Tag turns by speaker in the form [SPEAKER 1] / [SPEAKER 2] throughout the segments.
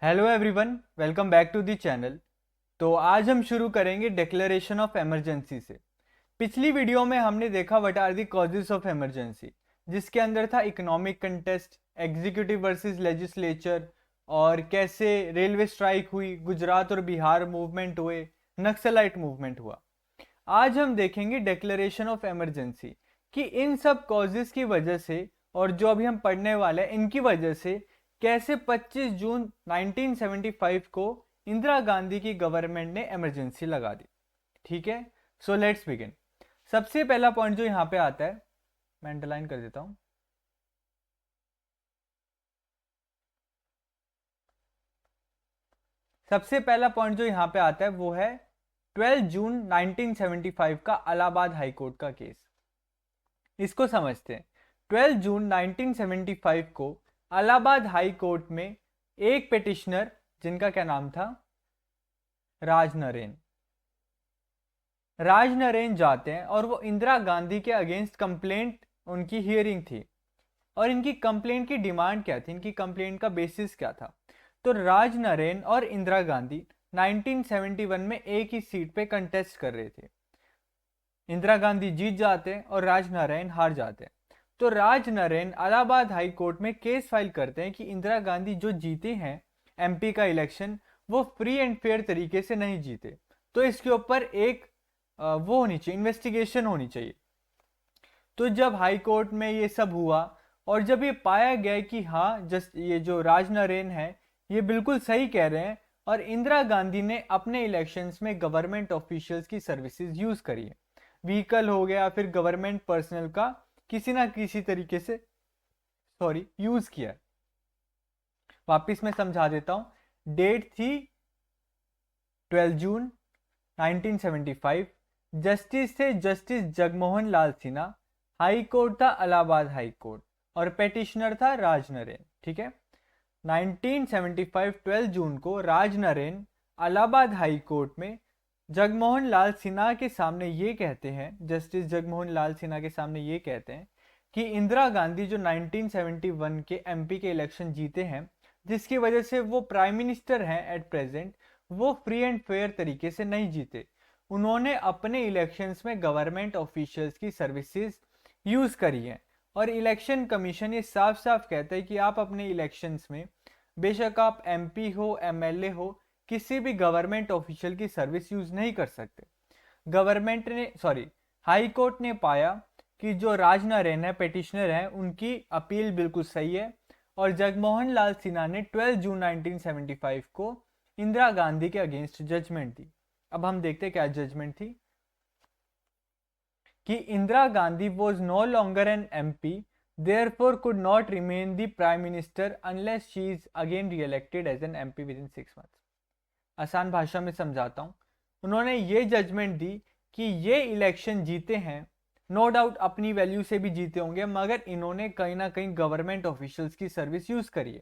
[SPEAKER 1] Hello everyone, welcome back to the channel. तो आज हम शुरू करेंगे डिक्लेरेशन ऑफ इमरजेंसी से। पिछली वीडियो में हमने देखा what are the causes of emergency, जिसके अंदर था economic contest, executive versus legislature, और कैसे रेलवे स्ट्राइक हुई, गुजरात और बिहार मूवमेंट हुए, नक्सलाइट मूवमेंट हुआ। आज हम देखेंगे डिक्लेरेशन ऑफ इमरजेंसी कि इन सब कॉजेज की वजह से और जो अभी हम पढ़ने वाले हैं इनकी वजह से कैसे 25 जून 1975 को इंदिरा गांधी की गवर्नमेंट ने इमरजेंसी लगा दी। ठीक है, सो लेट्स बिगिन। सबसे पहला पॉइंट जो यहां पे आता है, मैं अंडरलाइन कर देता हूं। सबसे पहला पॉइंट जो यहां पे आता है वो है 12 जून 1975 का इलाहाबाद हाई कोर्ट का केस। इसको समझते हैं। 12 जून 1975 को इलाहाबाद हाई कोर्ट में एक पिटिशनर, जिनका क्या नाम था, राज नरेन, जाते हैं और वो इंदिरा गांधी के अगेंस्ट कंप्लेंट, उनकी हियरिंग थी। और इनकी कंप्लेंट की डिमांड क्या थी, इनकी कंप्लेंट का बेसिस क्या था। तो राज नरेन और इंदिरा गांधी 1971 में एक ही सीट पे कंटेस्ट कर रहे थे। इंदिरा गांधी जीत जाते हैं और राज नारायण हार जाते हैं। तो राज नारायण इलाहाबाद हाई कोर्ट में केस फाइल करते हैं कि इंदिरा गांधी जो जीते हैं एमपी का इलेक्शन, वो फ्री एंड फेयर तरीके से नहीं जीते। तो इसके ऊपर एक वो होनी चाहिए, इन्वेस्टिगेशन होनी चाहिए। तो जब हाई कोर्ट में ये सब हुआ और जब ये पाया गया कि हाँ, जस्ट ये जो राज नरेन है ये बिल्कुल सही कह रहे हैं और इंदिरा गांधी ने अपने इलेक्शंस में गवर्नमेंट ऑफिशियल्स की सर्विसेज यूज करी है, व्हीकल हो गया फिर गवर्नमेंट पर्सनल का किसी ना किसी तरीके से यूज किया। वापिस मैं समझा देता हूं। डेट थी 12 जून 1975। जस्टिस थे जस्टिस जगमोहन लाल सिन्हा। हाई कोर्ट था इलाहाबाद हाई कोर्ट और पेटिशनर था राज नरेन। ठीक है, 1975 12 जून को राज नरेन इलाहाबाद हाई कोर्ट में जगमोहन लाल सिन्हा के सामने ये कहते हैं, जस्टिस जगमोहन लाल सिन्हा के सामने ये कहते हैं कि इंदिरा गांधी जो 1971 के एमपी के इलेक्शन जीते हैं, जिसकी वजह से वो प्राइम मिनिस्टर हैं एट प्रेजेंट, वो फ्री एंड फेयर तरीके से नहीं जीते। उन्होंने अपने इलेक्शंस में गवर्नमेंट ऑफिशियल्स की सर्विसेज यूज करी है और इलेक्शन कमीशन ये साफ साफ कहता है कि आप अपने इलेक्शंस में, बेशक आप एमपी हो, एमएलए हो, किसी भी गवर्नमेंट ऑफिशियल की सर्विस यूज नहीं कर सकते। गवर्नमेंट ने हाई कोर्ट ने पाया कि जो राज नरेन है पेटिशनर है, उनकी अपील बिल्कुल सही है और जगमोहन लाल सिन्हा ने 12 जून 1975 को इंदिरा गांधी के अगेंस्ट जजमेंट दी। अब हम देखते क्या जजमेंट थी कि Indira Gandhi was no longer an MP, therefore could not remain the prime minister unless she is again re-elected as an MP within 6 months। आसान भाषा में समझाता हूं। उन्होंने ये जजमेंट दी कि ये इलेक्शन जीते हैं, नो डाउट अपनी वैल्यू से भी जीते होंगे, मगर इन्होंने कहीं ना कहीं गवर्नमेंट ऑफिशियल्स की सर्विस यूज करी है,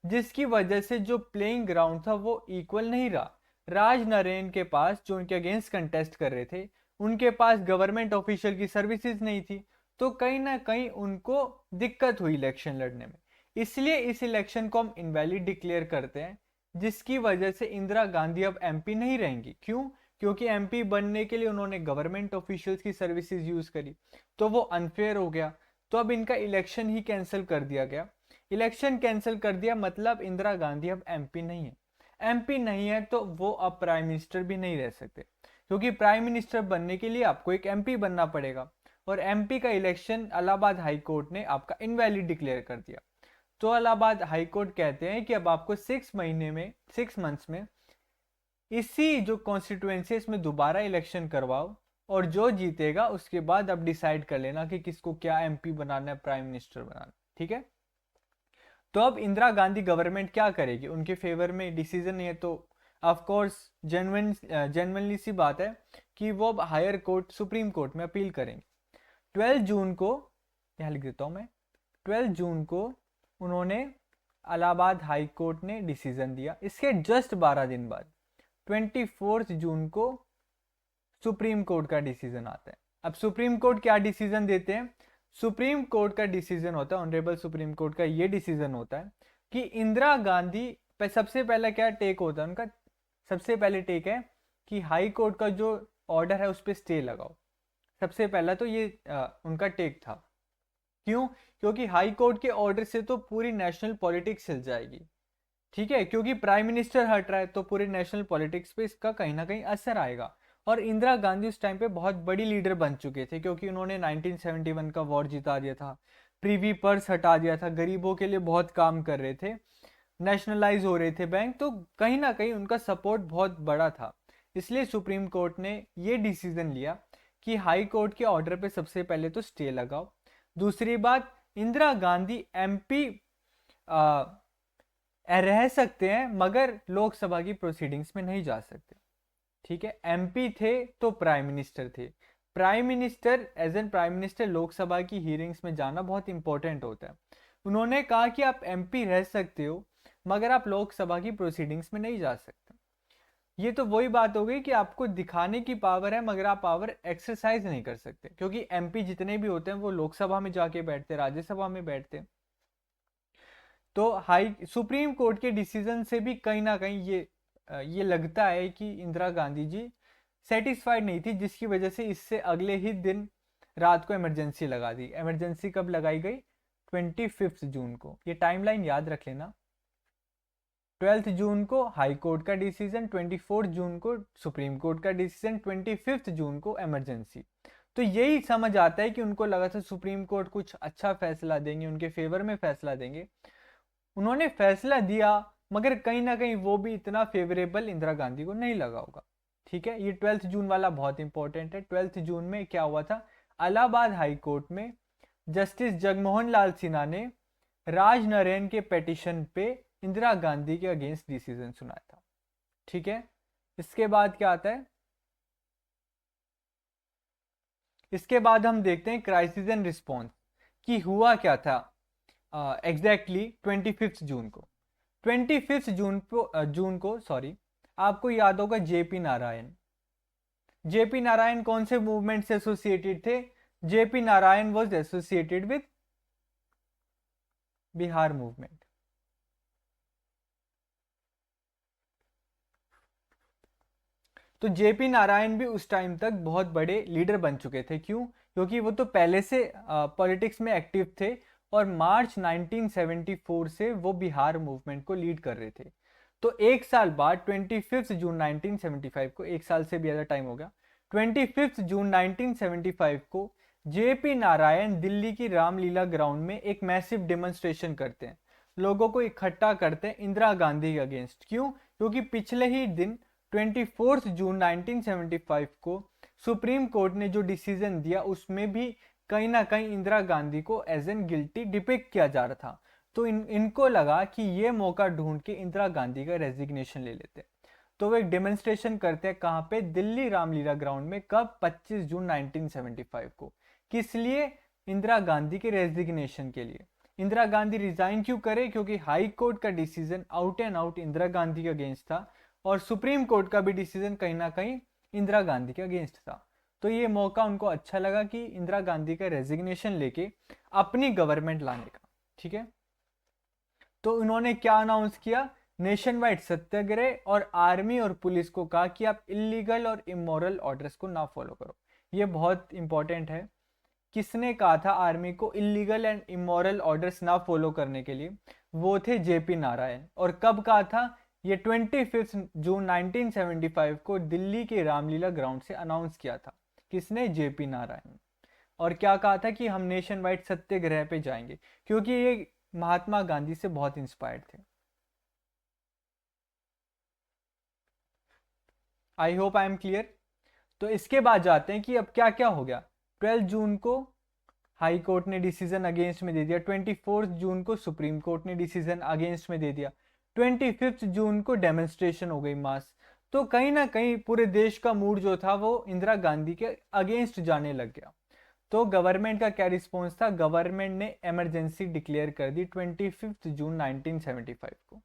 [SPEAKER 1] जिसकी वजह से जो प्लेइंग ग्राउंड था वो इक्वल नहीं रहा। राज नरेन के पास, जो उनके अगेंस्ट कंटेस्ट कर रहे थे, उनके पास गवर्नमेंट ऑफिशियल की सर्विसेज नहीं थी। तो कहीं ना कहीं उनको दिक्कत हुई इलेक्शन लड़ने में। इसलिए इस इलेक्शन को हम इनवैलिड डिक्लेयर करते हैं, जिसकी वजह से इंदिरा गांधी अब एमपी नहीं रहेंगी। क्यों? क्योंकि एमपी बनने के लिए उन्होंने गवर्नमेंट ऑफिशियल्स की सर्विसेज यूज करी, तो वो अनफेयर हो गया। तो अब इनका इलेक्शन ही कैंसिल कर दिया गया। इलेक्शन कैंसिल कर दिया मतलब इंदिरा गांधी अब एमपी नहीं है। एमपी नहीं है तो वो अब प्राइम मिनिस्टर भी नहीं रह सकते, क्योंकि प्राइम मिनिस्टर बनने के लिए आपको एक एमपी बनना पड़ेगा और एमपी का इलेक्शन इलाहाबाद हाई कोर्ट ने आपका इनवैलिड डिक्लेयर कर दिया। तो इलाहाबाद हाई कोर्ट कहते हैं कि अब आपको 6 मंथ्स में इसी जो कॉन्स्टिट्यूएंसी इसमें दोबारा इलेक्शन करवाओ और जो जीतेगा उसके बाद अब डिसाइड कर लेना कि किसको क्या एमपी बनाना है, प्राइम मिनिस्टर बनाना। ठीक है, तो अब इंदिरा गांधी गवर्नमेंट क्या करेगी, उनके फेवर में डिसीजन नहीं है तो ऑफ कोर्स जेन्युइनली सी बात है कि वो अब हायर कोर्ट, सुप्रीम कोर्ट में अपील करेंगे। 12 जून को, यहाँ लिख देता हूं मैं, 12 जून को उन्होंने, इलाहाबाद हाई कोर्ट ने डिसीजन दिया। इसके जस्ट 12 दिन बाद 24 जून को सुप्रीम कोर्ट का डिसीजन आता है। अब सुप्रीम कोर्ट क्या डिसीजन देते हैं? सुप्रीम कोर्ट का डिसीजन होता है, ऑनरेबल सुप्रीम कोर्ट का ये डिसीजन होता है कि इंदिरा गांधी सबसे पहला क्या टेक होता है उनका, सबसे पहले टेक है कि हाई कोर्ट का जो ऑर्डर है उस पर स्टे लगाओ। सबसे पहला तो ये उनका टेक था। क्यों? क्योंकि हाई कोर्ट के ऑर्डर से तो पूरी नेशनल पॉलिटिक्स हिल जाएगी। ठीक है, क्योंकि प्राइम मिनिस्टर हट रहा है तो पूरे नेशनल पॉलिटिक्स पे इसका कहीं ना कहीं असर आएगा। और इंदिरा गांधी उस टाइम पे बहुत बड़ी लीडर बन चुके थे, क्योंकि उन्होंने 1971 का वॉर जिता दिया था, प्रीवी पर्स हटा दिया था, गरीबों के लिए बहुत काम कर रहे थे, नेशनलाइज हो रहे थे बैंक, तो कहीं ना कहीं उनका सपोर्ट बहुत बड़ा था। इसलिए सुप्रीम कोर्ट ने ये डिसीजन लिया कि हाई कोर्ट के ऑर्डर पे सबसे पहले तो स्टे लगाओ। दूसरी बात, इंदिरा गांधी एमपी रह सकते हैं मगर लोकसभा की प्रोसीडिंग्स में नहीं जा सकते। ठीक है, एमपी थे तो प्राइम मिनिस्टर थे। Prime minister as an prime minister Lok Sabha की हियरिंग्स में जाना बहुत इंपॉर्टेंट होता है। उन्होंने कहा कि आप एमपी रह सकते हो मगर आप लोकसभा की प्रोसीडिंग्स में नहीं जा सकते। ये तो वही बात हो गई कि आपको दिखाने की पावर है मगर आप पावर एक्सरसाइज नहीं कर सकते, क्योंकि एमपी जितने भी होते हैं वो लोकसभा में जाके बैठते, राज्यसभा में बैठते। तो हाई सुप्रीम कोर्ट के डिसीजन से भी कहीं ना कहीं ये लगता है कि इंदिरा गांधी जी सेटिस्फाइड नहीं थी, जिसकी वजह से इससे अगले ही दिन रात को इमरजेंसी लगा दी। इमरजेंसी कब लगाई गई? 25 जून को। ये टाइमलाइन याद रख लेना। 12 जून को हाई कोर्ट का डिसीजन, 24 जून को सुप्रीम कोर्ट का डिसीजन, 25 जून को इमरजेंसी। तो यही समझ आता है कि उनको लगा था सुप्रीम कोर्ट कुछ अच्छा फैसला देंगे, उनके फेवर में फैसला देंगे। उन्होंने फैसला दिया मगर कहीं ना कहीं वो भी इतना फेवरेबल इंदिरा गांधी को नहीं लगा होगा। ठीक है, ये 12 जून वाला बहुत इंपॉर्टेंट है। 12 जून में क्या हुआ था? इलाहाबाद हाई कोर्ट में जस्टिस जगमोहन लाल सिन्हा ने राज नरेन के पेटिशन पे इंदिरा गांधी के अगेंस्ट डिसीजन सुनाया था। ठीक है, इसके बाद क्या आता है? इसके बाद हम देखते हैं क्राइसिस एंड रिस्पॉन्स कि हुआ क्या था एग्जैक्टली 25 जून को। 25 जून को सॉरी, आपको याद होगा जेपी नारायण। जेपी नारायण कौन से मूवमेंट से एसोसिएटेड थे? JP Narayan was associated with Bihar movement. तो जेपी नारायण भी उस टाइम तक बहुत बड़े लीडर बन चुके थे। क्यों? क्योंकि वो तो पहले से पॉलिटिक्स में एक्टिव थे और मार्च 1974 से वो बिहार मूवमेंट को लीड कर रहे थे। तो एक साल बाद 25 जून 1975 को, एक साल से भी ज़्यादा टाइम हो गया, 25 जून 1975 को जेपी नारायण दिल्ली की रामलीला ग्राउंड में एक मैसिव डेमोन्स्ट्रेशन करते हैं, लोगों को इकट्ठा करते हैं इंदिरा गांधी के अगेंस्ट। क्यों? क्योंकि पिछले ही दिन 24 जून 1975 को सुप्रीम कोर्ट ने जो डिसीजन दिया उसमें भी कहीं ना कहीं इंदिरा गांधी को एज एन गिल्टी डिपिक्ट किया जा रहा था। तो इनको लगा कि ये मौका ढूंढ के इंदिरा गांधी का रेजिग्नेशन ले लेते। तो वो एक डेमोन्स्ट्रेशन करते हैं, कहाँ पे? दिल्ली रामलीला ग्राउंड में। कब? 25 जून 1975 को। किस लिए? इंदिरा गांधी के रेजिग्नेशन के लिए। इंदिरा गांधी रिजाइन क्यों करे? क्योंकि हाई कोर्ट का decision out and out Indira Gandhi के अगेंस्ट था और सुप्रीम कोर्ट का भी डिसीजन कहीं ना कहीं इंदिरा गांधी के अगेंस्ट था। तो ये मौका उनको अच्छा लगा कि इंदिरा गांधी का रेजिग्नेशन लेके अपनी गवर्नमेंट लाने का। ठीक है, तो उन्होंने क्या अनाउंस किया? नेशन वाइड सत्याग्रह, और आर्मी और पुलिस को कहा कि आप इलीगल और इमोरल ऑर्डर्स को ना फॉलो करो। ये बहुत इंपॉर्टेंट है। किसने कहा था आर्मी को इलीगल एंड इमोरल ऑर्डर्स ना फॉलो करने के लिए? वो थे जेपी नारायण। और कब कहा था? ये 25 जून 1975 को दिल्ली के रामलीला ग्राउंड से अनाउंस किया था। किसने? जेपी नारायण। और क्या कहा था कि हम नेशन वाइड सत्याग्रह पे जाएंगे, क्योंकि ये महात्मा गांधी से बहुत इंस्पायर्ड थे। I hope I am clear. तो इसके बाद जाते हैं कि अब क्या क्या हो गया। 12 जून को हाई कोर्ट ने डिसीजन अगेंस्ट में दे दिया, 24 जून को सुप्रीम कोर्ट ने डिसीजन अगेंस्ट में दे दिया, 25 जून को डेमोन्स्ट्रेशन हो गई मास। तो कहीं ना कहीं पूरे देश का मूड जो था वो इंदिरा गांधी के अगेंस्ट जाने लग गया। तो गवर्नमेंट का क्या रिस्पॉन्स था? गवर्नमेंट ने इमरजेंसी डिक्लेयर कर दी 25 जून 1975 को।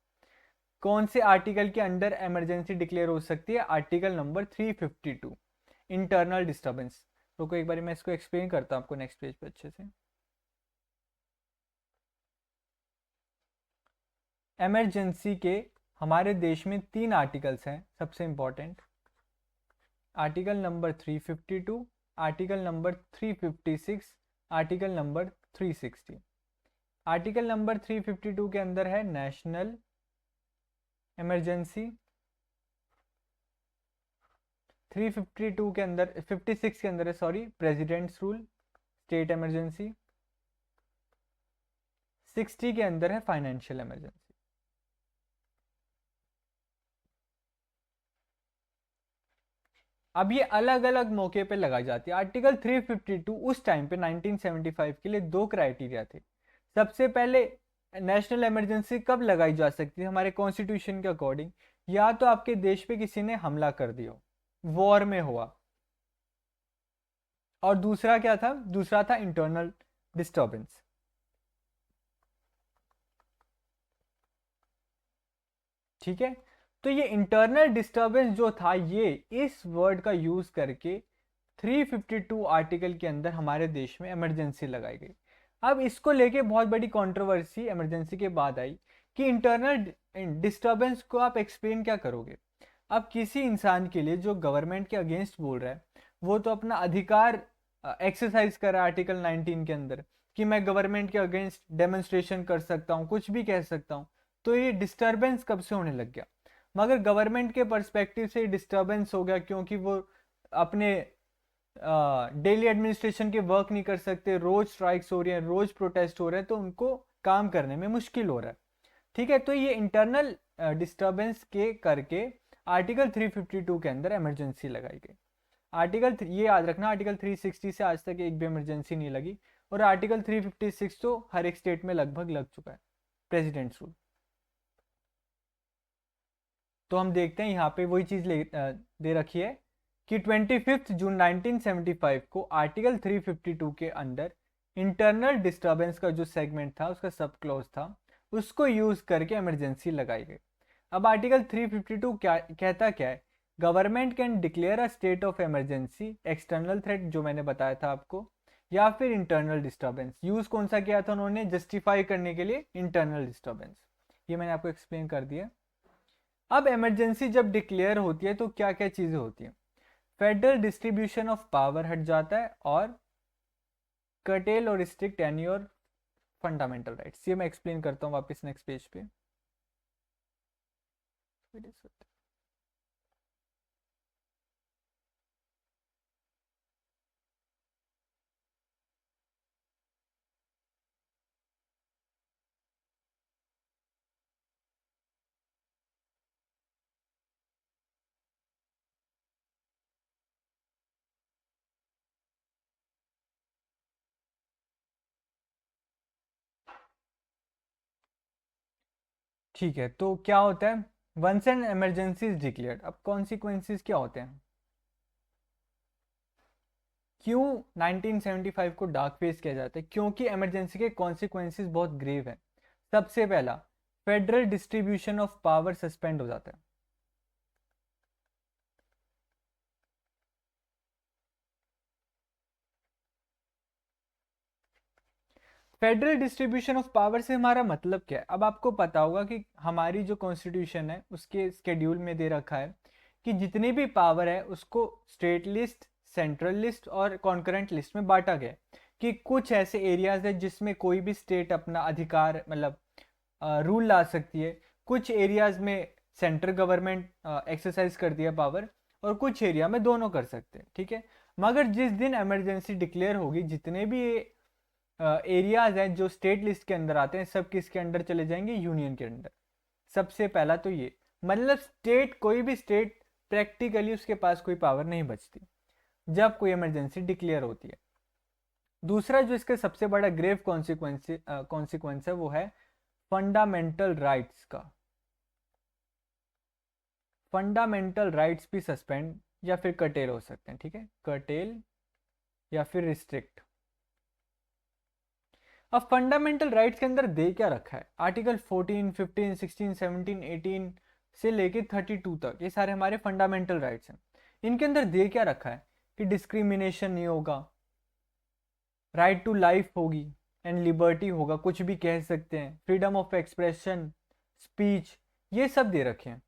[SPEAKER 1] कौन से आर्टिकल के अंडर इमरजेंसी डिक्लेयर हो सकती है? Article number 352, internal disturbance. रुको एक बार मैं इसको एक्सप्लेन करता हूँ आपको नेक्स्ट पेज पे अच्छे से। इमरजेंसी के हमारे देश में 3 आर्टिकल्स हैं सबसे important. Article number 352, article number 356, article number 360। Article number 352 के अंदर है नेशनल इमरजेंसी, 352 के अंदर 56 के अंदर है sorry presidents rule state emergency, 60 के अंदर है फाइनेंशियल इमरजेंसी। अब ये अलग अलग मौके पे लगाई जाती है। आर्टिकल 352 उस टाइम पे 1975 के लिए 2 क्राइटेरिया थे। सबसे पहले नेशनल इमरजेंसी कब लगाई जा सकती है हमारे कॉन्स्टिट्यूशन के अकॉर्डिंग, या तो आपके देश पे किसी ने हमला कर दिया, वॉर में हुआ, और दूसरा क्या था, दूसरा था इंटरनल डिस्टर्बेंस। ठीक है, तो ये इंटरनल डिस्टर्बेंस जो था ये इस वर्ड का यूज करके 352 आर्टिकल के अंदर हमारे देश में इमरजेंसी लगाई गई। अब इसको लेके बहुत बड़ी कंट्रोवर्सी इमरजेंसी के बाद आई कि इंटरनल डिस्टर्बेंस को आप एक्सप्लेन क्या करोगे। अब किसी इंसान के लिए जो गवर्नमेंट के अगेंस्ट बोल रहा है, वो तो अपना अधिकार एक्सरसाइज कर रहा है आर्टिकल 19 के अंदर कि मैं गवर्नमेंट के अगेंस्ट डेमोन्स्ट्रेशन कर सकता हूँ, कुछ भी कह सकता हूँ। तो ये डिस्टर्बेंस कब से होने लग गया, मगर गवर्नमेंट के पर्सपेक्टिव से डिस्टर्बेंस हो गया क्योंकि वो अपने डेली एडमिनिस्ट्रेशन के वर्क नहीं कर सकते, रोज स्ट्राइक्स हो रही है, रोज प्रोटेस्ट हो रहे हैं, तो उनको काम करने में मुश्किल हो रहा है। ठीक है, तो ये इंटरनल डिस्टर्बेंस के करके आर्टिकल 352 के अंदर इमरजेंसी लगाई गई। ये याद रखना, आर्टिकल 360 से आज तक एक भी इमरजेंसी नहीं लगी, और आर्टिकल 356 तो हर एक स्टेट में लगभग लग चुका है, प्रेसिडेंट्स रूल। तो हम देखते हैं यहाँ पे वही चीज दे रखी है कि 25 जून 1975 को आर्टिकल 352 के अंदर इंटरनल डिस्टर्बेंस का जो सेगमेंट था, उसका सब क्लॉज था, उसको यूज करके इमरजेंसी लगाई गई। अब आर्टिकल 352 क्या कहता, क्या है, government can declare a state of emergency, external threat जो मैंने बताया था आपको, या फिर इंटरनल डिस्टर्बेंस। यूज कौन सा किया था उन्होंने, जस्टिफाई करने के लिए इंटरनल डिस्टर्बेंस। ये मैंने आपको एक्सप्लेन कर दिया। अब इमरजेंसी जब डिक्लेयर होती है तो क्या क्या चीजें होती हैं, फेडरल डिस्ट्रीब्यूशन ऑफ पावर हट जाता है, और कर्टेल और रिस्ट्रिक्ट एनी और फंडामेंटल राइट्स। ये मैं एक्सप्लेन करता हूँ वापस नेक्स्ट पेज पे। ठीक है, तो क्या होता है, once an emergency is declared, अब कॉन्सिक्वेंसेस क्या होते हैं, क्यों 1975 को डार्क फेज किया जाता है, क्योंकि इमरजेंसी के कॉन्सिक्वेंसेस बहुत ग्रेव है। सबसे पहला, federal distribution of power suspend हो जाता है। फेडरल डिस्ट्रीब्यूशन ऑफ पावर से हमारा मतलब क्या है, अब आपको पता होगा कि हमारी जो कॉन्स्टिट्यूशन है उसके स्केड्यूल में दे रखा है कि जितनी भी पावर है उसको स्टेट लिस्ट, सेंट्रल लिस्ट और कॉन्करेंट लिस्ट में बांटा गया, कि कुछ ऐसे एरियाज है जिसमें कोई भी स्टेट अपना अधिकार मतलब रूल ला सकती है, कुछ एरियाज में सेंट्रल गवर्नमेंट एक्सरसाइज करती है पावर, और कुछ एरिया में दोनों कर सकते हैं। ठीक है, मगर जिस दिन इमरजेंसी डिक्लेयर होगी, जितने भी एरियाज हैं जो स्टेट लिस्ट के अंदर आते हैं, सब किसके अंडर चले जाएंगे, यूनियन के अंडर। सबसे पहला तो ये, मतलब स्टेट, कोई भी स्टेट प्रैक्टिकली उसके पास कोई पावर नहीं बचती जब कोई इमरजेंसी डिक्लेयर होती है। दूसरा जो इसका सबसे बड़ा ग्रेव कॉन्सिक्वेंस है वो है फंडामेंटल राइट्स का। फंडामेंटल राइट्स भी सस्पेंड या फिर कर्टेल हो सकते हैं। ठीक है, कर्टेल या फिर रिस्ट्रिक्ट। अब फंडामेंटल राइट्स के अंदर दे क्या रखा है, आर्टिकल 14, 15, 16, 17, 18 से लेके 32 तक, ये सारे हमारे फंडामेंटल राइट्स हैं। इनके अंदर दे क्या रखा है कि डिस्क्रिमिनेशन नहीं होगा, राइट टू लाइफ होगी एंड लिबर्टी होगा, कुछ भी कह सकते हैं, फ्रीडम ऑफ एक्सप्रेशन, स्पीच, ये सब दे रखे हैं,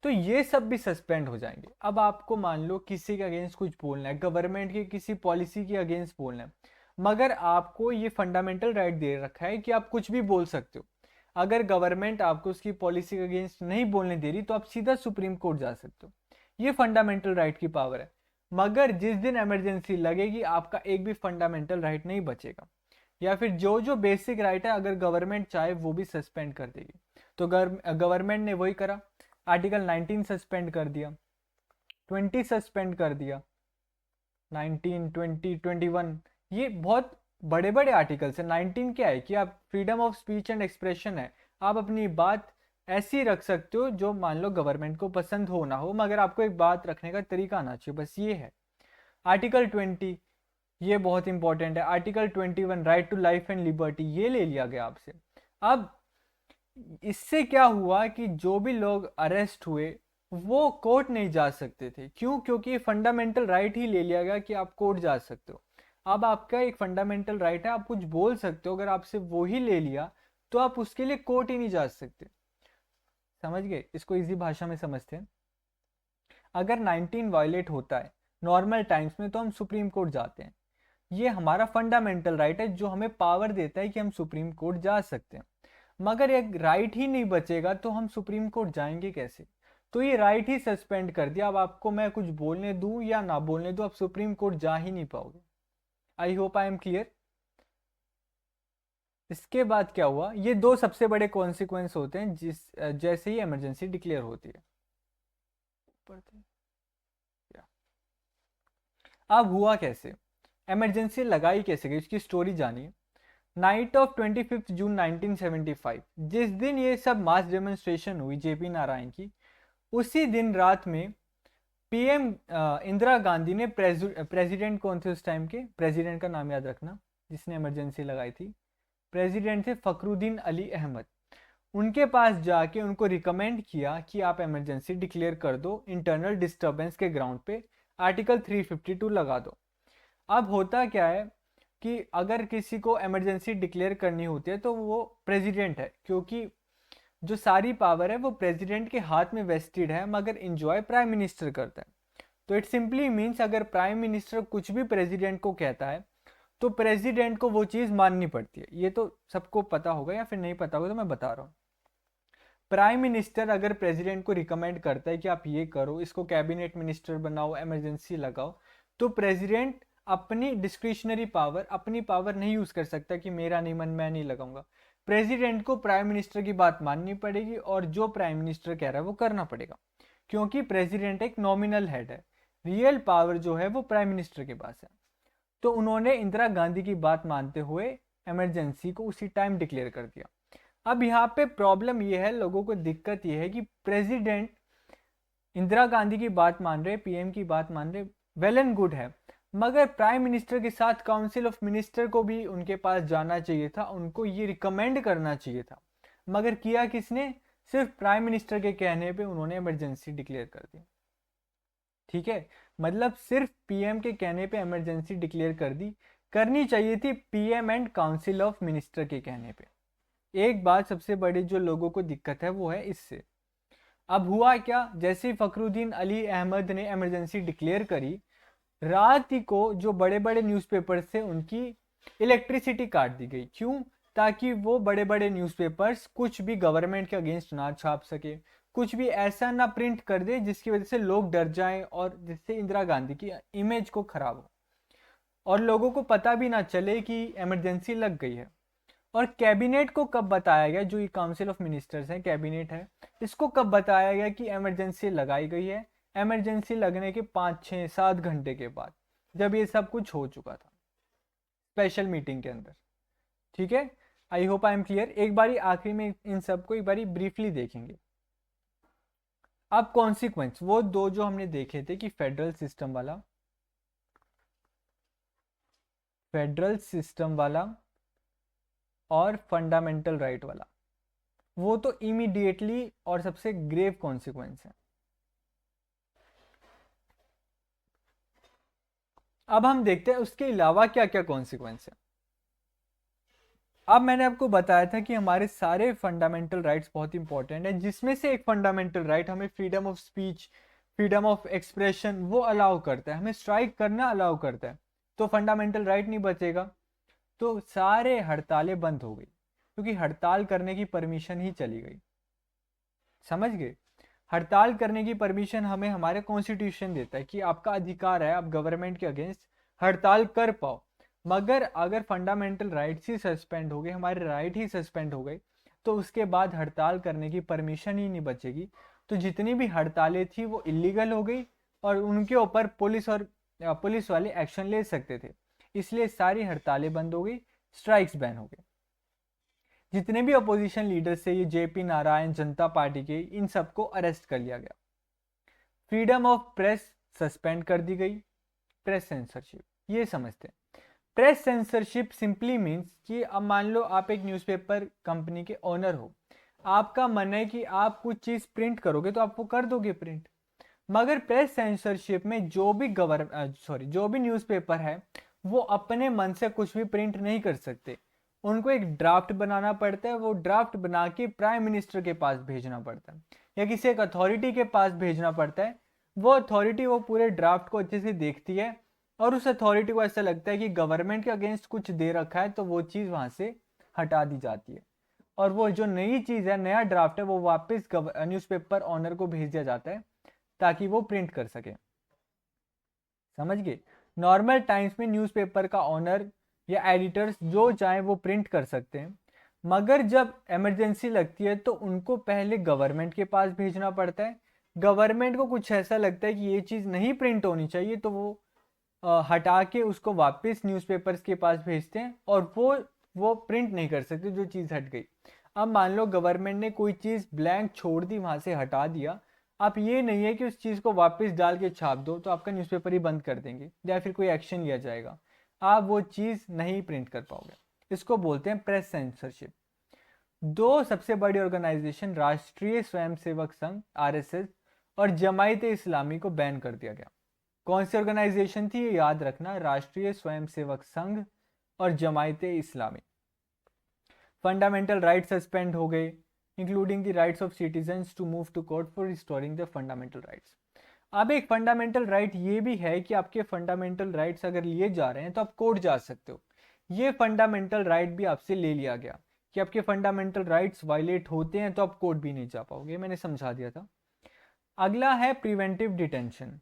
[SPEAKER 1] तो ये सब भी सस्पेंड हो जाएंगे। अब आपको मान लो किसी के अगेंस्ट कुछ बोलना है, गवर्नमेंट की किसी पॉलिसी के अगेंस्ट बोलना है, मगर आपको ये फंडामेंटल राइट दे रखा है कि आप कुछ भी बोल सकते हो। अगर गवर्नमेंट आपको उसकी पॉलिसी के अगेंस्ट नहीं बोलने दे रही तो आप सीधा सुप्रीम कोर्ट जा सकते हो, ये फंडामेंटल राइट की पावर है। मगर जिस दिन इमरजेंसी लगेगी आपका एक भी फंडामेंटल राइट नहीं बचेगा, या फिर जो जो बेसिक राइट है अगर गवर्नमेंट चाहे वो भी सस्पेंड कर देगी। तो गवर्नमेंट ने वही करा, आर्टिकल 19 सस्पेंड कर दिया, 20 सस्पेंड कर दिया, 19, 20, 21, ये बहुत बड़े बड़े आर्टिकल्स हैं। 19 क्या है कि आप freedom of speech and expression है, आप अपनी बात ऐसी रख सकते हो जो मान लो गवर्नमेंट को पसंद हो ना हो, मगर आपको एक बात रखने का तरीका आना चाहिए, बस ये है। आर्टिकल 20 ये बहुत इंपॉर्टेंट है। Article 21 right to life and liberty, ये ले लिया गया आपसे। अब इससे क्या हुआ कि जो भी लोग अरेस्ट हुए वो कोर्ट नहीं जा सकते थे। क्यों? क्योंकि फंडामेंटल राइट ही ले लिया गया कि आप कोर्ट जा सकते हो। अब आपका एक फंडामेंटल राइट है, आप कुछ बोल सकते हो, अगर आपसे वो ही ले लिया तो आप उसके लिए कोर्ट ही नहीं जा सकते। समझ गए? इसको इजी भाषा में समझते हैं। अगर 19 वायलेट होता है नॉर्मल टाइम्स में तो हम सुप्रीम कोर्ट जाते हैं, ये हमारा फंडामेंटल राइट है जो हमें पावर देता है कि हम सुप्रीम कोर्ट जा सकते हैं। मगर एक राइट ही नहीं बचेगा तो हम सुप्रीम कोर्ट जाएंगे कैसे? तो ये राइट ही सस्पेंड कर दिया। अब आपको मैं कुछ बोलने दूं या ना बोलने दूं, आप सुप्रीम कोर्ट जा ही नहीं पाओगे। I hope I am clear. इसके बाद क्या हुआ, ये दो सबसे बड़े कॉन्सिक्वेंस होते हैं जैसे ही इमरजेंसी डिक्लेयर होती है। अब हुआ कैसे, इमरजेंसी लगाई कैसे गई, उसकी स्टोरी जानिए। नाइट ऑफ 25 जून 1975, जिस दिन ये सब मास डेमोन्स्ट्रेशन हुई जेपी नारायण की, उसी दिन रात में पीएम इंदिरा गांधी ने प्रेसिडेंट कौन थे उस टाइम के, प्रेसिडेंट का नाम याद रखना जिसने इमरजेंसी लगाई थी, प्रेसिडेंट थे फखरुद्दीन अली अहमद। उनके पास जाके उनको रिकमेंड किया कि आप इमरजेंसी डिक्लेयर कर दो इंटरनल डिस्टर्बेंस के ग्राउंड पे, आर्टिकल 352 लगा दो। अब होता क्या है कि अगर किसी को इमरजेंसी डिक्लेयर करनी होती है तो वो प्रेसिडेंट है, क्योंकि जो सारी पावर है वो प्रेसिडेंट के हाथ में वेस्टेड है, मगर इंजॉय प्राइम मिनिस्टर करता है। तो इट सिंपली मीन्स अगर प्राइम मिनिस्टर कुछ भी प्रेसिडेंट को कहता है तो प्रेसिडेंट को वो चीज़ माननी पड़ती है। ये तो सबको पता होगा, या फिर नहीं पता होगा तो मैं बता रहा हूँ। प्राइम मिनिस्टर अगर प्रेसिडेंट को रिकमेंड करता है कि आप ये करो, इसको कैबिनेट मिनिस्टर बनाओ, इमरजेंसी लगाओ, तो प्रेसिडेंट अपनी डिस्क्रिशनरी पावर, अपनी पावर नहीं यूज कर सकता कि मेरा नहीं मन, मैं नहीं लगाऊंगा। प्रेसिडेंट को प्राइम मिनिस्टर की बात माननी पड़ेगी और जो प्राइम मिनिस्टर कह रहा है वो करना पड़ेगा, क्योंकि प्रेसिडेंट एक नॉमिनल हेड है, रियल पावर जो है वो प्राइम मिनिस्टर के पास है। तो उन्होंने इंदिरा गांधी की बात मानते हुए इमरजेंसी को उसी टाइम डिक्लेयर कर दिया। अब यहाँ पे प्रॉब्लम यह है, लोगों को दिक्कत यह है कि प्रेसिडेंट इंदिरा गांधी की बात मान रहे, पीएम की बात मान रहे, वेल एंड गुड है, मगर प्राइम मिनिस्टर के साथ काउंसिल ऑफ मिनिस्टर को भी उनके पास जाना चाहिए था, उनको ये रिकमेंड करना चाहिए था। मगर किया किसने? सिर्फ प्राइम मिनिस्टर के कहने पे उन्होंने इमरजेंसी डिक्लेयर कर दी। ठीक है, मतलब सिर्फ पीएम के कहने पे इमरजेंसी डिक्लेयर कर दी, करनी चाहिए थी PM and council of minister के कहने पे। एक बात सबसे बड़ी जो लोगों को दिक्कत है वो है इससे। अब हुआ क्या, जैसे ही फखरुद्दीन अली अहमद ने इमरजेंसी डिक्लेयर करी, रात ही को जो बड़े बड़े न्यूज़पेपर्स थे उनकी इलेक्ट्रिसिटी काट दी गई। क्यों? ताकि वो बड़े बड़े न्यूज़पेपर्स कुछ भी गवर्नमेंट के अगेंस्ट ना छाप सके, कुछ भी ऐसा ना प्रिंट कर दे जिसकी वजह से लोग डर जाएं और जिससे इंदिरा गांधी की इमेज को खराब हो, और लोगों को पता भी ना चले कि इमरजेंसी लग गई है। और कैबिनेट को कब बताया गया, जो ये काउंसिल ऑफ मिनिस्टर्स है, कैबिनेट है, इसको कब बताया गया कि इमरजेंसी लगाई गई है? इमरजेंसी लगने के 5, 6, 7 घंटे के बाद, जब ये सब कुछ हो चुका था स्पेशल मीटिंग के अंदर। ठीक है, I hope I am clear. एक बारी आखिरी में इन सबको एक बारी ब्रीफली देखेंगे। अब कॉन्सिक्वेंस, वो दो जो हमने देखे थे कि फेडरल सिस्टम वाला और फंडामेंटल राइट वाला, वो तो इमीडिएटली और सबसे ग्रेव कॉन्सिक्वेंस है। अब हम देखते हैं उसके अलावा क्या क्या कॉन्सिक्वेंस है। अब मैंने आपको बताया था कि हमारे सारे फंडामेंटल राइट्स बहुत इंपॉर्टेंट है, जिसमें से एक फंडामेंटल राइट हमें freedom of speech, freedom of expression वो अलाउ करता है, हमें स्ट्राइक करना अलाउ करता है। तो फंडामेंटल राइट नहीं बचेगा, तो सारे हड़तालें बंद हो गई, क्योंकि हड़ताल करने की परमिशन ही चली गई। समझ गए? हड़ताल करने की परमिशन हमें हमारे कॉन्स्टिट्यूशन देता है कि आपका अधिकार है आप गवर्नमेंट के अगेंस्ट हड़ताल कर पाओ। मगर अगर फंडामेंटल राइट्स ही सस्पेंड हो गए, हमारे राइट ही सस्पेंड हो गए, तो उसके बाद हड़ताल करने की परमिशन ही नहीं बचेगी। तो जितनी भी हड़तालें थी वो इलीगल हो गई और उनके ऊपर पुलिस वाले एक्शन ले सकते थे। इसलिए सारी हड़तालें बंद हो गई, स्ट्राइक्स बैन हो गए। जितने भी अपोजिशन लीडर्स थे, ये जेपी नारायण, जनता पार्टी के, इन सबको अरेस्ट कर लिया गया। फ्रीडम ऑफ प्रेस सस्पेंड कर दी गई। प्रेस सेंसरशिप ये समझते हैं। प्रेस सेंसरशिप सिंपली मीन्स कि अब मान लो आप एक न्यूज़पेपर कंपनी के ओनर हो, आपका मन है कि आप कुछ चीज़ प्रिंट करोगे तो आप वो कर दोगे प्रिंट। मगर प्रेस सेंसरशिप में जो भी न्यूज़पेपर है वो अपने मन से कुछ भी प्रिंट नहीं कर सकते। उनको एक ड्राफ्ट बनाना पड़ता है, वो ड्राफ्ट बना के प्राइम मिनिस्टर के पास भेजना पड़ता है या किसी एक अथॉरिटी के पास भेजना पड़ता है। वो अथॉरिटी वो पूरे ड्राफ्ट को अच्छे से देखती है और उस अथॉरिटी को ऐसा लगता है कि गवर्नमेंट के अगेंस्ट कुछ दे रखा है, तो वो चीज़ वहाँ से हटा दी जाती है और वो जो नई चीज़ है, नया ड्राफ्ट है, वो वापस न्यूज़पेपर ऑनर को भेज दिया जाता है ताकि वो प्रिंट कर सके। समझ गए? नॉर्मल टाइम्स में न्यूज़पेपर का ऑनर या एडिटर्स जो चाहे वो प्रिंट कर सकते हैं, मगर जब इमरजेंसी लगती है तो उनको पहले गवर्नमेंट के पास भेजना पड़ता है। गवर्नमेंट को कुछ ऐसा लगता है कि ये चीज़ नहीं प्रिंट होनी चाहिए, तो वो हटा के उसको वापस न्यूज़पेपर्स के पास भेजते हैं और वो प्रिंट नहीं कर सकते जो चीज़ हट गई। अब मान लो गवर्नमेंट ने कोई चीज़ ब्लैंक छोड़ दी, वहाँ से हटा दिया, आप ये नहीं है कि उस चीज़ को वापस डाल के छाप दो तो आपका न्यूज़पेपर ही बंद कर देंगे या फिर कोई एक्शन लिया जाएगा, आप वो चीज़ नहीं प्रिंट कर पाओगे। इसको बोलते हैं प्रेस सेंसरशिप। दो सबसे बड़ी ऑर्गेनाइजेशन, राष्ट्रीय स्वयंसेवक संघ आरएसएस और जमायत इस्लामी को बैन कर दिया गया। कौन सी ऑर्गेनाइजेशन थी ये याद रखना, राष्ट्रीय स्वयंसेवक संघ और Jamaat Islami. Fundamental right suspend हो गए, including the rights of citizens to move to court for restoring the fundamental rights. अब एक फंडामेंटल राइट ये भी है कि आपके फंडामेंटल राइट्स अगर लिए जा रहे हैं तो आप कोर्ट जा सकते हो। ये फंडामेंटल राइट भी आपसे ले लिया गया कि आपके फंडामेंटल राइट्स वायलेट होते हैं तो आप कोर्ट भी नहीं जा पाओगे, मैंने समझा दिया था। अगला है प्रिवेंटिव डिटेंशन,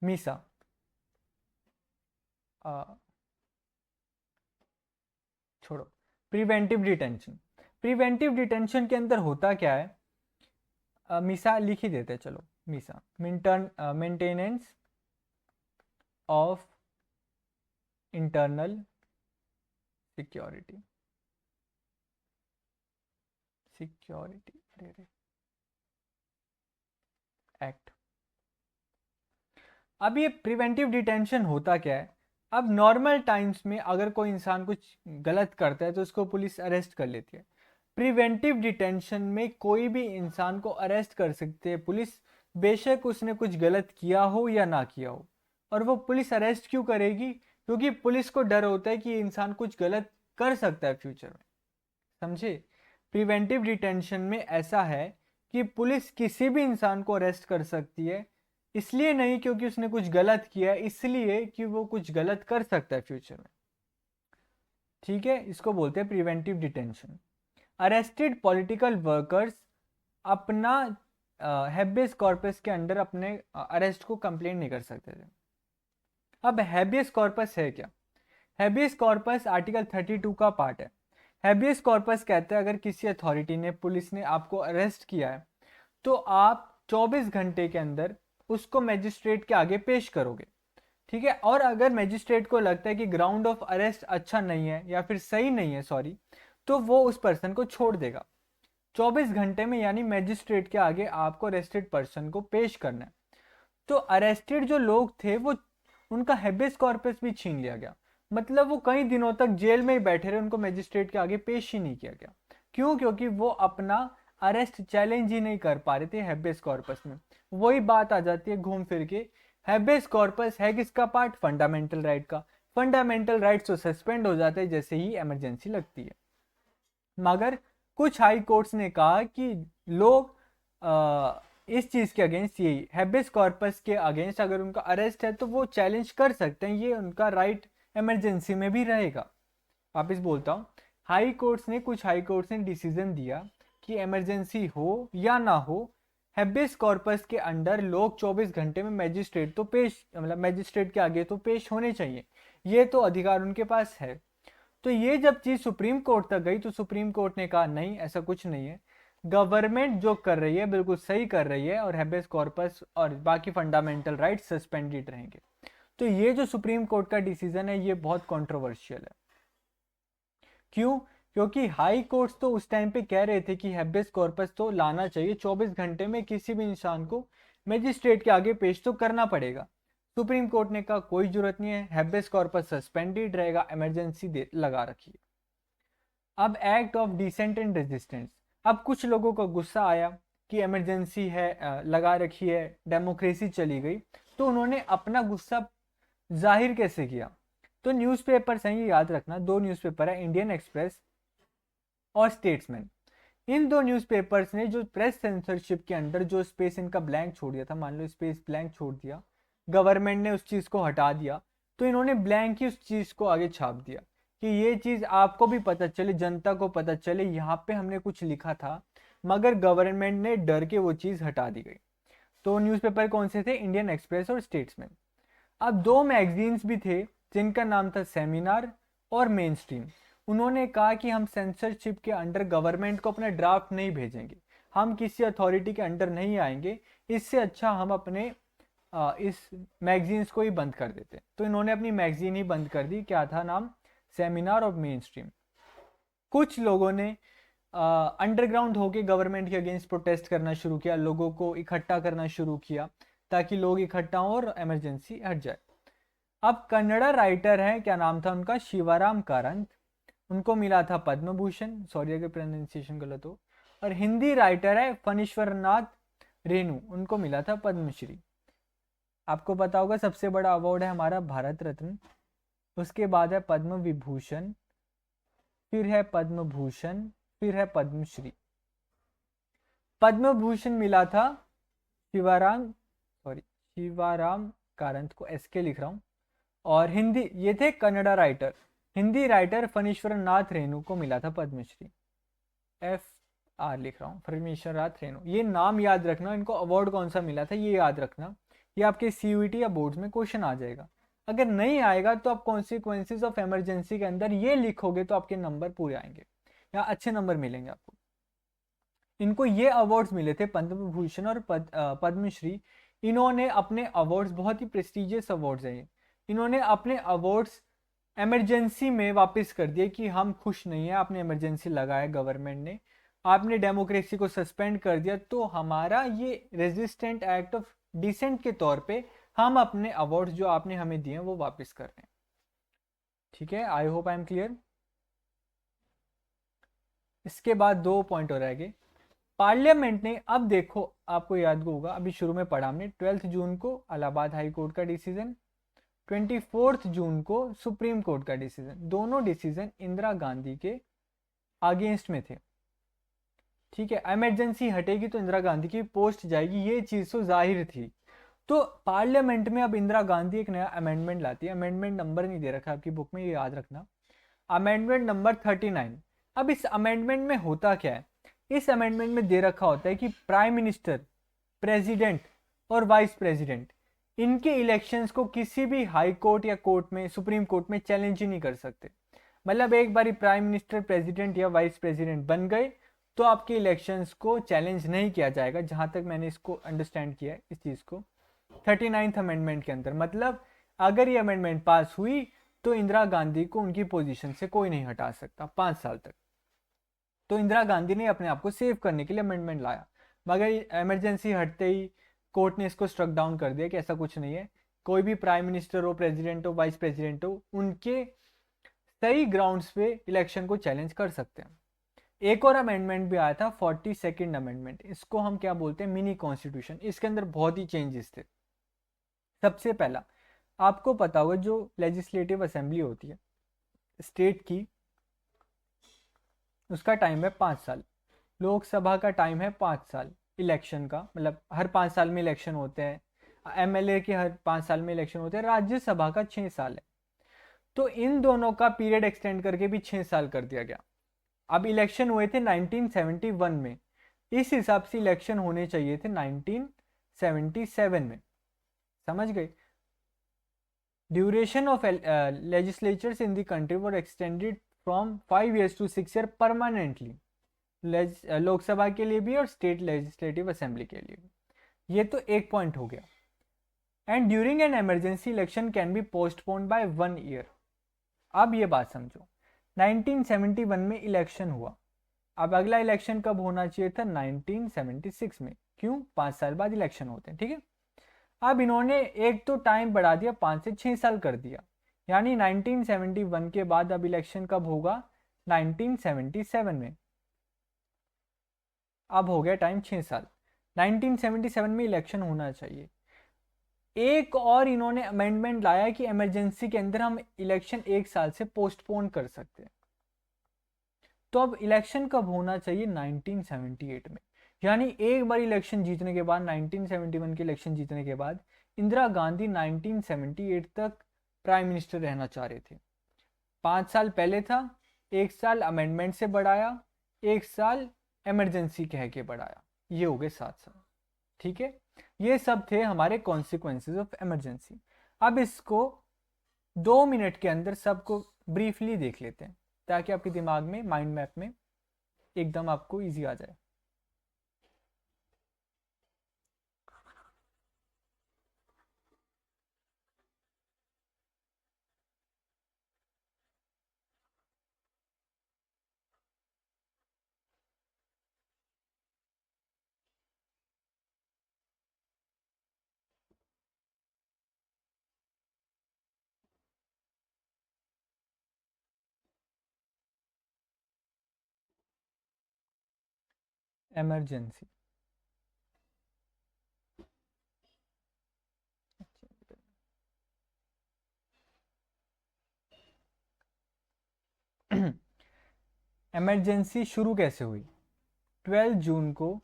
[SPEAKER 1] मीसा। छोड़ो, प्रिवेंटिव डिटेंशन। प्रिवेंटिव डिटेंशन के अंदर होता क्या है, मीसा लिख ही देते, चलो Misa, maintenance of internal security, act. अब ये प्रिवेंटिव डिटेंशन होता क्या है, अब नॉर्मल टाइम्स में अगर कोई इंसान कुछ गलत करता है तो उसको पुलिस अरेस्ट कर लेती है। प्रिवेंटिव डिटेंशन में कोई भी इंसान को अरेस्ट कर सकते हैं पुलिस, बेशक उसने कुछ गलत किया हो या ना किया हो। और वो पुलिस अरेस्ट क्यों करेगी, क्योंकि पुलिस को डर होता है कि ये इंसान कुछ गलत कर सकता है फ्यूचर में। समझे? प्रिवेंटिव डिटेंशन में ऐसा है कि पुलिस किसी भी इंसान को अरेस्ट कर सकती है, इसलिए नहीं क्योंकि उसने कुछ गलत किया है, इसलिए कि वो कुछ गलत कर सकता है फ्यूचर में। ठीक है, इसको बोलते हैं preventive detention. Arrested political workers अपना हैबियस कॉर्पस के अंडर अपने अरेस्ट को कंप्लेन नहीं कर सकते थे। अब हैबियस कॉर्पस है क्या? हैबियस कॉर्पस आर्टिकल 32 का पार्ट है। हैबियस कॉर्पस कहता है अगर किसी अथॉरिटी ने, पुलिस ने आपको अरेस्ट किया है तो आप 24 घंटे के अंदर उसको मजिस्ट्रेट के आगे पेश करोगे। ठीक है, और अगर मजिस्ट्रेट को लगता है कि ग्राउंड ऑफ अरेस्ट अच्छा नहीं है या फिर सही नहीं है, सॉरी, तो वो उस पर्सन को छोड़ देगा 24 घंटे में, यानी मजिस्ट्रेट के आगे आपको अरेस्टेड पर्सन को पेश करना है। तो अरेस्टेड जो लोग थे वो, उनका हैबियस कॉर्पस भी छीन लिया गया, मतलब वो कई दिनों तक जेल में ही बैठे रहे, उनको मजिस्ट्रेट के आगे पेश ही नहीं किया गया। क्यों? क्योंकि वो अपना अरेस्ट चैलेंज ही नहीं कर पा रहे थे हैबियस कॉर्पस में। वही बात आ जाती है घूम फिर के, हैबियस कॉर्पस है किसका पार्ट? फंडामेंटल राइट का। फंडामेंटल राइट्स तो सस्पेंड हो जाते हैं जैसे ही इमरजेंसी लगती है। मगर कुछ हाई कोर्ट्स ने कहा कि लोग इस चीज़ के अगेंस्ट, यही हैबियस कॉर्पस के अगेंस्ट अगर उनका अरेस्ट है तो वो चैलेंज कर सकते हैं, ये उनका राइट इमरजेंसी में भी रहेगा। वापस बोलता हूँ, कुछ हाई कोर्ट्स ने डिसीजन दिया कि इमरजेंसी हो या ना हो, हैबियस कॉर्पस के अंडर लोग 24 घंटे में मैजिस्ट्रेट तो पेश, मतलब मैजिस्ट्रेट के आगे तो पेश होने चाहिए, ये तो अधिकार उनके पास है। तो ये जब चीज़ सुप्रीम कोर्ट तक गई तो सुप्रीम कोर्ट ने कहा नहीं, ऐसा कुछ नहीं है, गवर्नमेंट जो कर रही है बिल्कुल सही कर रही है और हैबियस कॉर्पस और बाकी फंडामेंटल राइट्स सस्पेंडेड रहेंगे। तो ये जो सुप्रीम कोर्ट का डिसीजन है ये बहुत कंट्रोवर्शियल है। क्यों? क्योंकि हाई कोर्ट्स तो उस टाइम पे कह रहे थे कि हैबियस कॉर्पस तो लाना चाहिए, 24 घंटे में किसी भी इंसान को मजिस्ट्रेट के आगे पेश तो करना पड़ेगा। सुप्रीम कोर्ट ने कहा कोई जरूरत नहीं है, हैबियस कॉर्पस सस्पेंडेड रहेगा, इमरजेंसी लगा रखी है। अब act of dissent and resistance, अब कुछ लोगों को गुस्सा आया कि इमरजेंसी है, लगा रखी है, डेमोक्रेसी चली गई, तो उन्होंने अपना गुस्सा जाहिर कैसे किया? तो न्यूज़पेपर्स हैं, ये याद रखना, दो न्यूज़पेपर है, इंडियन एक्सप्रेस और स्टेट्समैन। इन दो न्यूज़पेपर्स ने जो प्रेस सेंसरशिप के अंडर जो स्पेस इनका ब्लैंक छोड़ दिया था, मान लो स्पेस ब्लैंक छोड़ दिया, गवर्नमेंट ने उस चीज़ को हटा दिया, तो इन्होंने ब्लैंक ही उस चीज़ को आगे छाप दिया कि ये चीज़ आपको भी पता चले, जनता को पता चले यहाँ पे हमने कुछ लिखा था, मगर गवर्नमेंट ने डर के वो चीज़ हटा दी गई। तो न्यूज़पेपर कौन से थे? इंडियन एक्सप्रेस और स्टेट्समैन। अब दो मैगजीन्स भी थे जिनका नाम था सेमिनार और मेन स्ट्रीम। उन्होंने कहा कि हम सेंसरशिप के अंडर गवर्नमेंट को अपना ड्राफ्ट नहीं भेजेंगे, हम किसी अथॉरिटी के अंडर नहीं आएंगे, इससे अच्छा हम अपने इस मैगजीन्स को ही बंद कर देते। तो इन्होंने अपनी मैगजीन ही बंद कर दी, क्या था नाम? सेमिनार और मेन स्ट्रीम। कुछ लोगों ने अंडरग्राउंड होके गवर्नमेंट के अगेंस्ट प्रोटेस्ट करना शुरू किया, लोगों को इकट्ठा करना शुरू किया ताकि लोग इकट्ठा हों और इमरजेंसी हट जाए। अब कन्नड़ा राइटर हैं, क्या नाम था उनका? शिवाराम कारंत, उनको मिला था पद्म भूषण, सॉरी अगर प्रोनाउंसिएशन गलत हो। और हिंदी राइटर है फणीश्वर नाथ रेणु, उनको मिला था पद्मश्री। आपको पता होगा सबसे बड़ा अवार्ड है हमारा भारत रत्न, उसके बाद है पद्म विभूषण, फिर है पद्म भूषण, फिर है पद्मश्री। पद्म भूषण मिला था शिवाराम कारंत को, एसके लिख रहा हूँ, और हिंदी, ये थे कन्नड़ा राइटर, हिंदी राइटर फणीश्वर नाथ रेणु को मिला था पद्मश्री, FR लिख रहा हूँ, फणीश्वर नाथ रेणु। ये नाम याद रखना, इनको अवार्ड कौन सा मिला था ये याद रखना, ये आपके CUET या बोर्ड्स में क्वेश्चन आ जाएगा। अगर नहीं आएगा तो आप कॉन्सिक्वेंसेज ऑफ इमरजेंसी के अंदर ये लिखोगे तो आपके नंबर पूरे आएंगे या अच्छे नंबर मिलेंगे आपको। इनको ये अवार्ड्स मिले थे, पद्म भूषण और पद्मश्री। इन्होंने अपने अवार्ड्स, बहुत ही प्रेस्टिजियस अवार्ड्स हैं, इन्होंने अपने अवार्ड्स इमरजेंसी में वापस कर दिए कि हम खुश नहीं है, आपने इमरजेंसी लगाया गवर्नमेंट ने, आपने डेमोक्रेसी को सस्पेंड कर दिया, तो हमारा ये रेजिस्टेंट एक्ट ऑफ डिसेंट के तौर पे हम अपने अवार्ड्स जो आपने हमें दिए वो वापस कर रहे हैं। ठीक है, I hope I am clear. इसके बाद दो पॉइंट और रह गए। पार्लियामेंट ने, अब देखो आपको याद होगा अभी शुरू में पढ़ा हमने, 12 जून को इलाहाबाद हाई कोर्ट का डिसीजन, 24 जून को सुप्रीम कोर्ट का डिसीजन, दोनों डिसीजन इंदिरा गांधी के अगेंस्ट में थे। ठीक है, इमरजेंसी हटेगी तो इंदिरा गांधी की पोस्ट जाएगी, ये चीज तो जाहिर थी। तो पार्लियामेंट में अब इंदिरा गांधी एक नया अमेंडमेंट लाती है, अमेंडमेंट नंबर नहीं दे रखा आपकी बुक में, ये याद रखना, अमेंडमेंट नंबर 39। अब इस अमेंडमेंट में होता क्या है? इस अमेंडमेंट में दे रखा होता है कि प्राइम मिनिस्टर, प्रेसिडेंट और वाइस प्रेसिडेंट, इनके इलेक्शंस को किसी भी हाई कोर्ट या कोर्ट में, सुप्रीम कोर्ट में चैलेंज ही नहीं कर सकते। मतलब एक बारी प्राइम मिनिस्टर, प्रेसिडेंट या वाइस प्रेसिडेंट बन गए तो आपके इलेक्शंस को चैलेंज नहीं किया जाएगा, जहां तक मैंने इसको अंडरस्टैंड किया है इस चीज को 39th अमेंडमेंट के अंदर। मतलब अगर ये अमेंडमेंट पास हुई तो इंदिरा गांधी को उनकी पोजीशन से कोई नहीं हटा सकता 5 साल तक। तो इंदिरा गांधी ने अपने आप को सेव करने के लिए अमेंडमेंट लाया, मगर इमरजेंसी हटते ही कोर्ट ने इसको स्ट्रक डाउन कर दिया कि ऐसा कुछ नहीं है, कोई भी प्राइम मिनिस्टर हो, प्रेसिडेंट हो, वाइस प्रेसिडेंट हो, उनके सही ग्राउंड्स पे इलेक्शन को चैलेंज कर सकते हैं। एक और अमेंडमेंट भी आया था, 42nd अमेंडमेंट, इसको हम क्या बोलते हैं? Mini constitution. इसके अंदर बहुत ही चेंजेस थे। सबसे पहला, आपको पता होगा जो लेजिस्लेटिव असेंबली होती है स्टेट की, उसका टाइम है 5 साल। लोकसभा का टाइम है 5 साल इलेक्शन का, मतलब हर 5 साल में इलेक्शन होते हैं। एमएलए के हर 5 साल में इलेक्शन होते हैं। राज्यसभा का 6 साल है। तो इन दोनों का पीरियड एक्सटेंड करके भी 6 साल कर दिया गया। अब इलेक्शन हुए थे 1971 में, इस हिसाब से इलेक्शन होने चाहिए थे 1977 में। समझ गए? Duration of legislatures in the country were extended from 5 years to 6 year permanently, Lok Sabha के लिए भी और स्टेट लेजिस्लेटिव असेंबली के लिए भी। ये तो एक पॉइंट हो गया। And during an emergency election can be postponed by 1 year। अब ये बात समझो, 1971 में इलेक्शन हुआ, अब अगला इलेक्शन कब होना चाहिए था? 1976 में। क्यों? 5 साल बाद इलेक्शन होते हैं, ठीक है। अब इन्होंने एक तो टाइम बढ़ा दिया, 5 से 6 साल कर दिया, यानी 1971 के बाद अब इलेक्शन कब होगा? 1977 में। अब हो गया टाइम 6 साल, 1977 में इलेक्शन होना चाहिए। एक और इन्होंने अमेंडमेंट लाया कि इमरजेंसी के अंदर हम इलेक्शन 1 साल से पोस्टपोन कर सकते हैं। तो अब इलेक्शन कब होना चाहिए? 1978 में। यानी एक बार इलेक्शन जीतने के बाद, 1971 के इलेक्शन जीतने के बाद इंदिरा गांधी 1978 तक प्राइम मिनिस्टर रहना चाह रहे थे। 5 साल पहले था, 1 साल अमेंडमेंट से बढ़ाया, 1 साल इमरजेंसी कह के बढ़ाया, ये हो गए 7 साल। ठीक है, ये सब थे हमारे कॉन्सिक्वेंसेज ऑफ इमरजेंसी। अब इसको 2 मिनट के अंदर सबको ब्रीफली देख लेते हैं, ताकि आपके दिमाग में, माइंड मैप में एकदम आपको इजी आ जाए। इमरजेंसी इमरजेंसी शुरू कैसे हुई? 12 जून को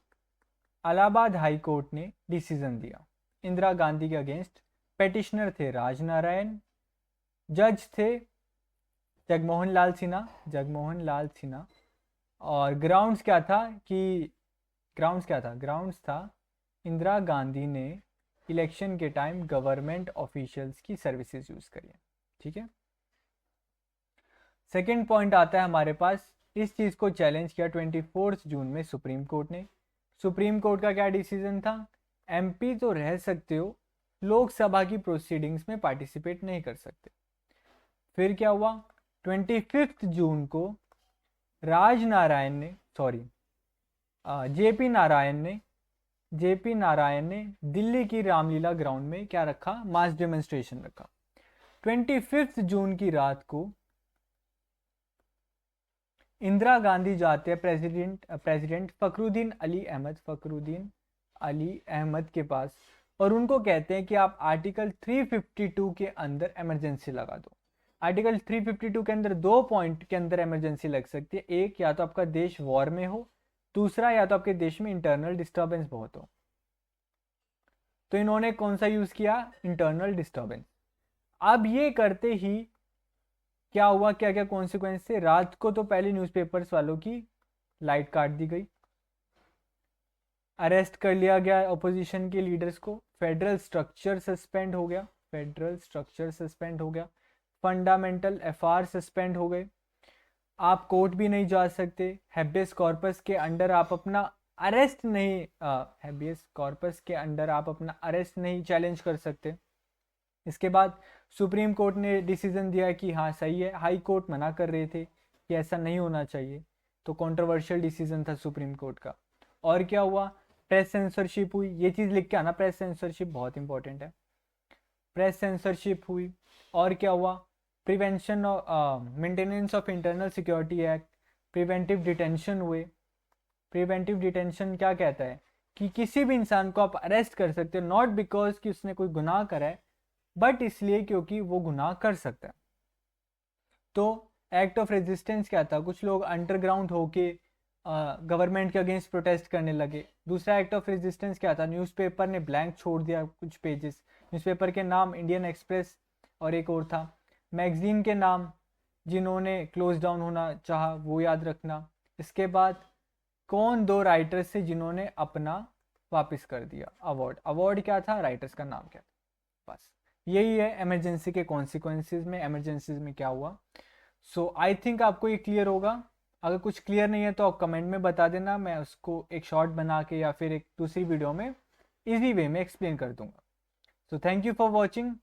[SPEAKER 1] इलाहाबाद हाई कोर्ट ने डिसीजन दिया इंदिरा गांधी के अगेंस्ट। पेटिशनर थे राजनारायण, जज थे जगमोहन लाल सिन्हा। और ग्राउंड्स क्या था ग्राउंड्स था इंदिरा गांधी ने इलेक्शन के टाइम गवर्नमेंट ऑफिशियल्स की सर्विसेज यूज करी है। ठीक है। सेकेंड पॉइंट आता है हमारे पास, इस चीज को चैलेंज किया 24 जून में सुप्रीम कोर्ट ने। सुप्रीम कोर्ट का क्या डिसीजन था? एमपी तो रह सकते हो, लोकसभा की प्रोसीडिंग्स में पार्टिसिपेट नहीं कर सकते। फिर क्या हुआ? 25 जून को जेपी नारायण ने दिल्ली की रामलीला ग्राउंड में क्या रखा? मास डेमोन्स्ट्रेशन रखा। 25 जून की रात को इंदिरा गांधी जाते हैं प्रेसिडेंट फखरुद्दीन अली अहमद के पास, और उनको कहते हैं कि आप आर्टिकल 352 के अंदर इमरजेंसी लगा दो। आर्टिकल 352 के अंदर 2 पॉइंट के अंदर इमरजेंसी लग सकती है। एक, या तो आपका देश वॉर में हो, दूसरा या तो आपके देश में इंटरनल डिस्टर्बेंस बहुत हो। तो इन्होंने कौन सा यूज किया? Internal disturbance. अब ये करते ही क्या हुआ, क्या क्या कॉन्सिक्वेंस थे? रात को तो पहले न्यूज़पेपर्स वालों की लाइट काट दी गई, अरेस्ट कर लिया गया अपोजिशन के लीडर्स को, फेडरल स्ट्रक्चर सस्पेंड हो गया, फंडामेंटल एफआर सस्पेंड हो गए, आप कोर्ट भी नहीं जा सकते, हैबियस कॉर्पस के अंडर आप अपना अरेस्ट नहीं चैलेंज कर सकते। इसके बाद सुप्रीम कोर्ट ने डिसीजन दिया कि हाँ सही है, हाई कोर्ट मना कर रहे थे कि ऐसा नहीं होना चाहिए, तो कंट्रोवर्शियल डिसीजन था सुप्रीम कोर्ट का। और क्या हुआ? प्रेस सेंसरशिप हुई। ये चीज़ लिख के आना, प्रेस सेंसरशिप बहुत इंपॉर्टेंट है। प्रेस सेंसरशिप हुई। और क्या हुआ? Prevention maintenance of internal security act, preventive detention हुए। प्रिवेंटिव डिटेंशन क्या कहता है कि किसी भी इंसान को आप अरेस्ट कर सकते हो, नॉट बिकॉज कि उसने कोई गुनाह करा है, बट इसलिए क्योंकि वो गुनाह कर सकता है। तो एक्ट ऑफ रेजिस्टेंस क्या था, कुछ लोग अंडरग्राउंड होके गवर्नमेंट के अगेंस्ट प्रोटेस्ट करने लगे। दूसरा एक्ट ऑफ रेजिस्टेंस क्या था, न्यूज़पेपर ने ब्लैंक छोड़ दिया कुछ पेजेस, न्यूज़पेपर के नाम इंडियन एक्सप्रेस और एक और था, मैगजीन के नाम जिन्होंने क्लोज डाउन होना चाहा वो याद रखना। इसके बाद कौन दो राइटर्स थे जिन्होंने अपना वापस कर दिया अवार्ड, अवार्ड क्या था, राइटर्स का नाम क्या था। बस यही है इमरजेंसी के कॉन्सिक्वेंसेज में, इमरजेंसीज में क्या हुआ। सो आई थिंक आपको ये क्लियर होगा। अगर कुछ क्लियर नहीं है तो आप कमेंट में बता देना, मैं उसको एक शॉर्ट बना के या फिर एक दूसरी वीडियो में इजी वे में एक्सप्लेन कर दूंगा। So thank you for watching.